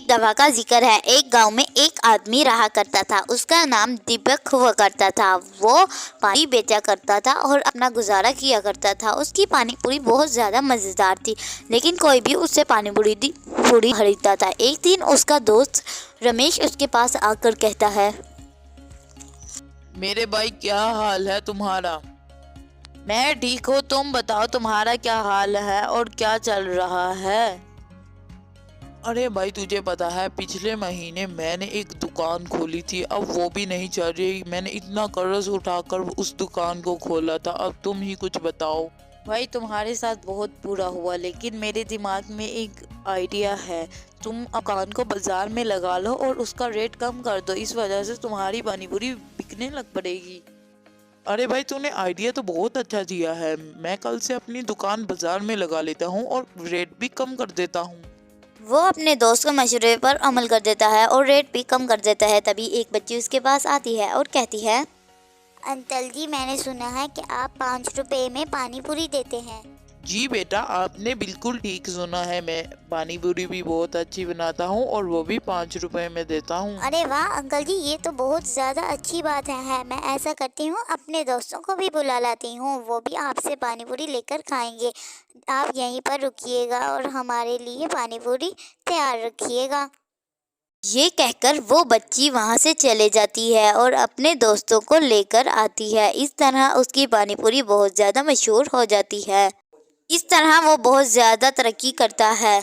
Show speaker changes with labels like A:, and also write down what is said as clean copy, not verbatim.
A: दवा का जिक्र है। एक गांव में एक आदमी रहा करता था। उसका नाम दीपक हुआ करता था। वो पानी बेचा करता था और अपना गुजारा किया करता था। उसकी पानी पूरी बहुत ज़्यादा मज़ेदार थी, लेकिन कोई भी उससे पानी पूरी खरीदता था। एक दिन उसका दोस्त रमेश उसके पास आकर कहता है,
B: मेरे भाई क्या हाल है तुम्हारा? मैं ठीक हूँ, तुम बताओ तुम्हारा क्या हाल है और क्या चल रहा है? अरे भाई तुझे पता है पिछले महीने मैंने एक दुकान खोली थी, अब वो भी नहीं चल रही। मैंने इतना कर्ज उठाकर उस दुकान को खोला था, अब तुम ही कुछ बताओ। भाई तुम्हारे साथ बहुत बुरा हुआ, लेकिन मेरे दिमाग में एक आइडिया है। तुम दुकान को बाजार में लगा लो और उसका रेट कम कर दो, इस वजह से तुम्हारी पानी पूरी बिकने लग पड़ेगी। अरे भाई तूने आइडिया तो बहुत अच्छा दिया है। मैं कल से अपनी दुकान बाजार में लगा लेता हूँ और रेट भी कम कर देता हूँ।
A: वो अपने दोस्त के मशवरे पर अमल कर देता है और रेट भी कम कर देता है। तभी एक बच्ची उसके पास आती है और कहती है, अंकल जी, मैंने सुना है कि आप 5 रुपए में पानी पूरी देते हैं।
B: जी बेटा, आपने बिल्कुल ठीक सुना है। मैं पानी पूरी भी बहुत अच्छी बनाता हूँ और वो भी 5 रुपए में देता हूँ।
A: अरे वाह अंकल जी, ये तो बहुत ज़्यादा अच्छी बात है। मैं ऐसा करती हूँ, अपने दोस्तों को भी बुला लाती हूँ, वो भी आपसे पानी पूरी लेकर खाएंगे। आप यहीं पर रुकिएगा और हमारे लिए पानी पूरी तैयार रखिएगा। ये कहकर वो बच्ची वहाँ से चले जाती है और अपने दोस्तों को लेकर आती है। इस तरह उसकी पानी पूरी बहुत ज़्यादा मशहूर हो जाती है। इस तरह वो बहुत ज़्यादा तरक्की करता है।